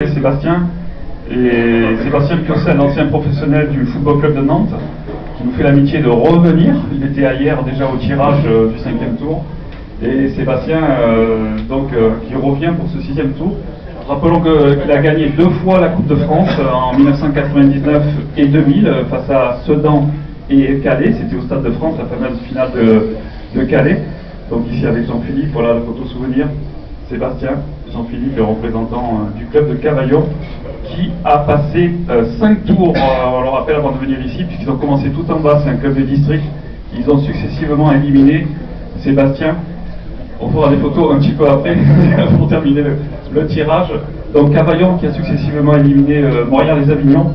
Sébastien Purcell, ancien professionnel du Football Club de Nantes, qui nous fait l'amitié de revenir. Il était hier déjà au tirage du 5e tour. Et Sébastien, qui revient pour ce 6e tour. Rappelons qu'il a gagné 2 fois la Coupe de France, en 1999 et 2000, face à Sedan et Calais. C'était au Stade de France, la fameuse finale de Calais. Donc ici avec Jean-Philippe, voilà la photo souvenir. Sébastien, Jean-Philippe, le représentant du club de Cavaillon, qui a passé 5 tours, on le rappelle, avant de venir ici, puisqu'ils ont commencé tout en bas, c'est un club de district. Ils ont successivement éliminé Sébastien. On fera des photos un petit peu après, pour terminer le tirage. Donc Cavaillon qui a successivement éliminé Morières-les-Avignon.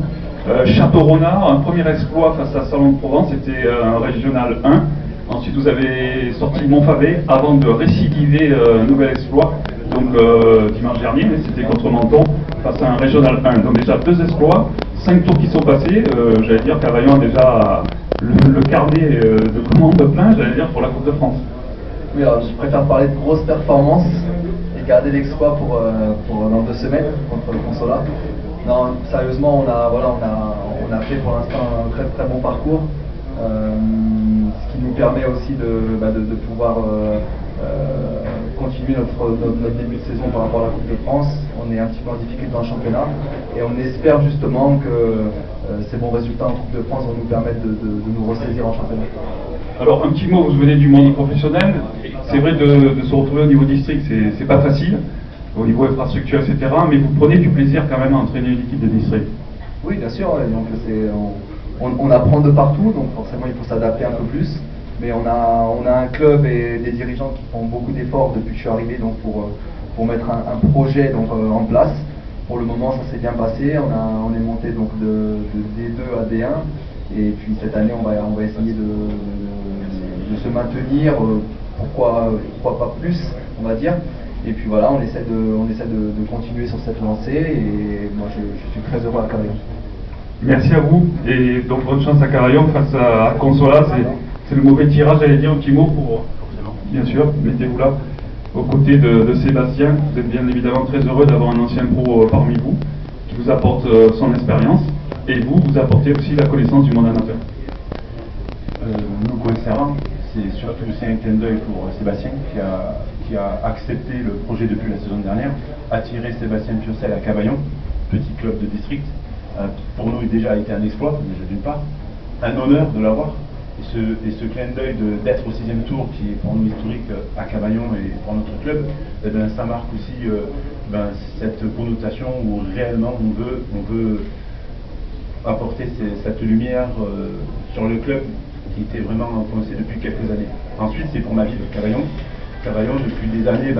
Château-Renard, un premier exploit face à Salon de Provence, c'était un régional 1. Ensuite, vous avez sorti Montfavet avant de récidiver un nouvel exploit, donc dimanche dernier, mais c'était contre Menton face à un régional 1. Donc déjà 2 exploits, 5 tours qui sont passés. J'allais dire Cavaillon a déjà le carnet de commandes plein, j'allais dire, pour la Coupe de France. Oui, alors je préfère parler de grosses performances et garder l'exploit pour dans 2 semaines contre le Consolat. Non, sérieusement, on a fait pour l'instant un très très bon parcours. Ce qui nous permet aussi de pouvoir continuer notre début de saison par rapport à la Coupe de France. On est un petit peu en difficulté dans le championnat et on espère justement que ces bons résultats en Coupe de France vont nous permettre de nous ressaisir en championnat. Alors un petit mot, vous venez du monde professionnel, c'est vrai de se retrouver au niveau district, c'est pas facile, au niveau infrastructure, etc., mais vous prenez du plaisir quand même à entraîner une équipe de district. Oui, bien sûr, donc on apprend de partout, donc forcément il faut s'adapter un peu plus, mais on a un club et des dirigeants qui font beaucoup d'efforts depuis que je suis arrivé donc pour mettre un projet en place. Pour le moment ça s'est bien passé, on est monté donc de D2 à D1, et puis cette année on va essayer de se maintenir, pourquoi pas plus, on va dire. Et puis voilà, on essaie de continuer sur cette lancée, et moi je suis très heureux à Cavaillon. Merci à vous, et donc bonne chance à Cavaillon face à Consolat. C'est le mauvais tirage, j'allais dire un petit mot pour, bien sûr, mettez-vous là, aux côtés de Sébastien. Vous êtes bien évidemment très heureux d'avoir un ancien pro parmi vous, qui vous apporte son expérience, et vous apportez aussi la connaissance du monde amateur. Nous concernant, c'est un clin d'œil pour Sébastien qui a accepté le projet depuis la saison dernière, attirer Sébastien Purcell à Cavaillon, petit club de district. Pour nous, il a déjà été un exploit, déjà d'une part, un honneur de l'avoir. Et ce clin d'œil d'être au 6e tour, qui est pour nous historique à Cavaillon et pour notre club, ça marque aussi cette connotation où réellement on veut apporter cette lumière sur le club qui était vraiment enfoncé depuis quelques années. Ensuite, c'est pour ma ville, Cavaillon. Cavaillon, depuis des années,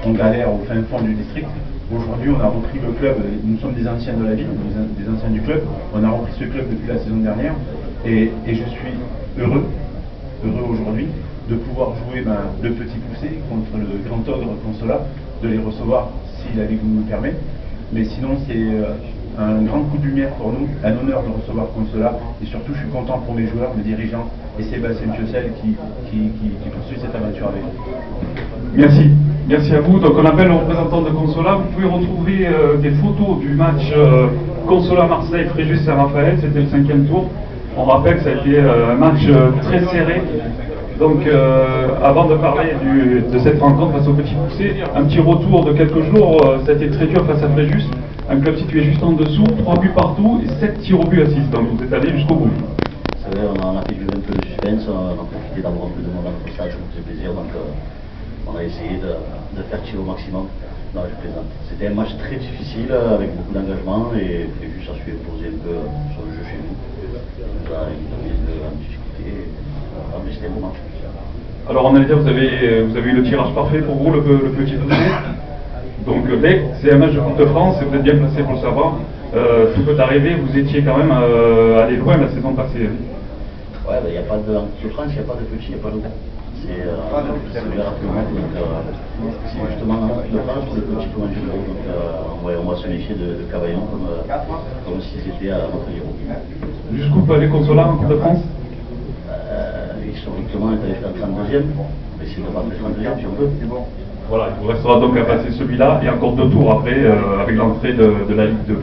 on galère au fin fond du district. Aujourd'hui, on a repris le club, nous sommes des anciens de la ville, des anciens du club. On a repris ce club depuis la saison dernière, et je suis heureux aujourd'hui de pouvoir jouer le petit poussé contre le grand ogre Consolat, de les recevoir si la Ligue nous le permet. Mais sinon, c'est un grand coup de lumière pour nous, un honneur de recevoir Consolat, et surtout je suis content pour mes joueurs, mes dirigeants et Sébastien Purcell qui poursuit cette aventure avec nous. Merci à vous. Donc on appelle le représentant de Consolat. Vous pouvez retrouver des photos du match Consolat-Marseille, Fréjus-Saint-Raphaël, c'était le 5e tour. On rappelle que ça a été un match très serré. Donc avant de parler de cette rencontre face au Petit Poussé, un petit retour de quelques jours, ça a été très dur face à Fréjus, un club situé juste en dessous, 3 buts partout et 7 tirs au but à 6, donc vous êtes allé jusqu'au bout. Vous savez, on a fait durer un peu de suspense, on a profité d'avoir un peu de monde entre ça, ça nous fait plaisir, donc on a essayé de faire tirer au maximum. Non, je plaisante. C'était un match très difficile, avec beaucoup d'engagement, et Fréjus a su imposer un peu sur le jeu chez nous. Il nous a mis en difficulté, mais c'était un bon match. Alors on allait dire, vous avez eu le tirage parfait pour vous, le Petit Poussé. Donc c'est un match de Coupe de France, et vous êtes bien placé pour le savoir. Tout peut arriver, vous étiez quand même allé loin la saison passée. Ouais, il n'y a pas de Coupe de France, il n'y a pas de petit, il n'y a pas de gros. C'est ouvert à tout le monde, donc c'est justement la Coupe de France pour les petits comme un jeu de gros. Donc on va se méfier de Cavaillon comme s'ils étaient à notre niveau. Jusqu'où peut aller Consolat en Coupe de France? Historiquement, on est allé faire 32e, on va essayer de battre le 32e si on peut. Voilà, il vous restera donc à passer celui-là et encore 2 tours après avec l'entrée de la Ligue 2.